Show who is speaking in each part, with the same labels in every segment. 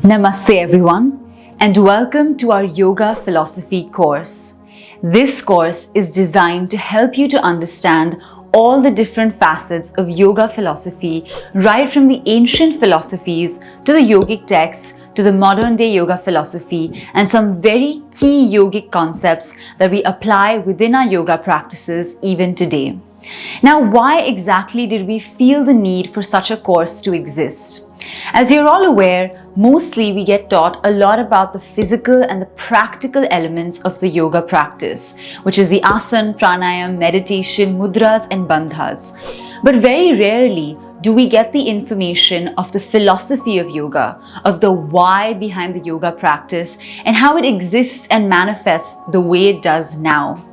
Speaker 1: Namaste everyone, and welcome to our Yoga Philosophy course. This course is designed to help you to understand all the different facets of yoga philosophy, right from the ancient philosophies to the yogic texts to the modern day yoga philosophy, and some very key yogic concepts that we apply within our yoga practices even today. Now, why exactly did we feel the need for such a course to exist? As you're all aware, mostly we get taught a lot about the physical and the practical elements of the yoga practice, which is the asana, pranayama, meditation, mudras and bandhas. But very rarely do we get the information of the philosophy of yoga, of the why behind the yoga practice and how it exists and manifests the way it does now.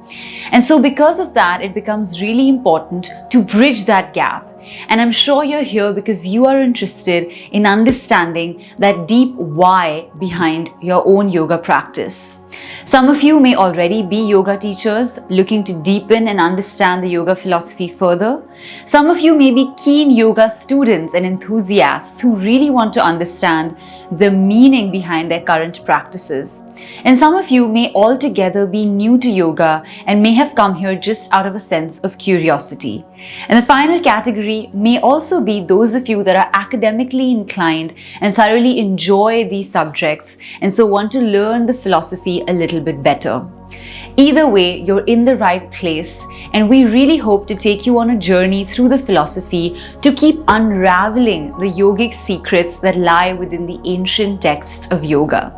Speaker 1: And so because of that, it becomes really important to bridge that gap. And I'm sure you're here because you are interested in understanding that deep why behind your own yoga practice. Some of you may already be yoga teachers looking to deepen and understand the yoga philosophy further. Some of you may be keen yoga students and enthusiasts who really want to understand the meaning behind their current practices. And some of you may altogether be new to yoga and may have come here just out of a sense of curiosity. And the final category may also be those of you that are academically inclined and thoroughly enjoy these subjects and so want to learn the philosophy a little bit better. Either way, you're in the right place, and we really hope to take you on a journey through the philosophy to keep unraveling the yogic secrets that lie within the ancient texts of yoga.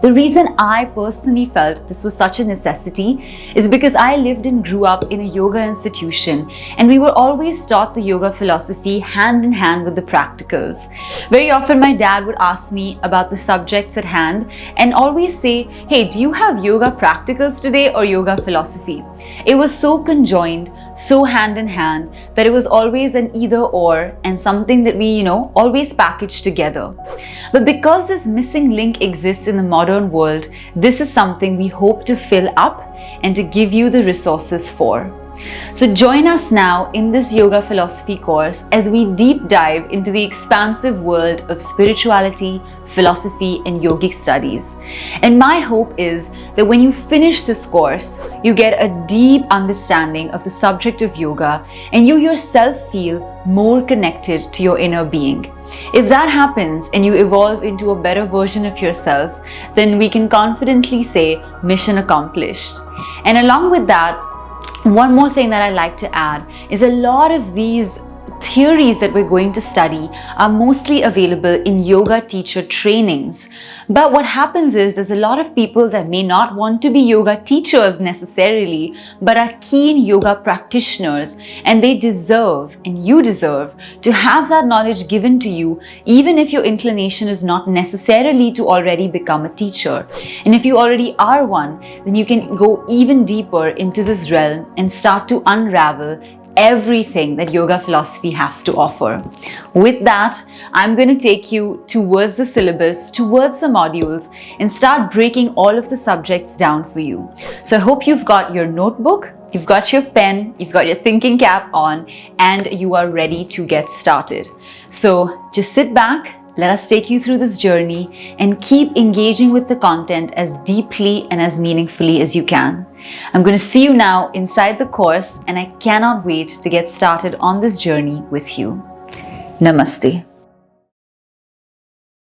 Speaker 1: The reason I personally felt this was such a necessity is because I lived and grew up in a yoga institution, and we were always taught the yoga philosophy hand in hand with the practicals. Very often my dad would ask me about the subjects at hand and always say, "Hey, do you have yoga practicals today or yoga philosophy?" It was so conjoined, so hand in hand, that it was always an either or and something that we, always packaged together. But because this missing link exists in the modern world, this is something we hope to fill up and to give you the resources for. So join us now in this yoga philosophy course as we deep dive into the expansive world of spirituality, philosophy and yogic studies. And my hope is that when you finish this course, you get a deep understanding of the subject of yoga and you yourself feel more connected to your inner being. If that happens and you evolve into a better version of yourself, then we can confidently say mission accomplished. And along with that, one more thing that I like to add is a lot of these theories that we're going to study are mostly available in yoga teacher trainings. But what happens is there's a lot of people that may not want to be yoga teachers necessarily, but are keen yoga practitioners, and they deserve, and you deserve, to have that knowledge given to you, even if your inclination is not necessarily to already become a teacher. And if you already are one, then you can go even deeper into this realm and start to unravel everything that yoga philosophy has to offer. With that, I'm going to take you towards the syllabus, towards the modules, and start breaking all of the subjects down for you. So I hope you've got your notebook, you've got your pen, you've got your thinking cap on, and you are ready to get started. So just sit back. Let us take you through this journey and keep engaging with the content as deeply and as meaningfully as you can. I'm going to see you now inside the course, and I cannot wait to get started on this journey with you. Namaste.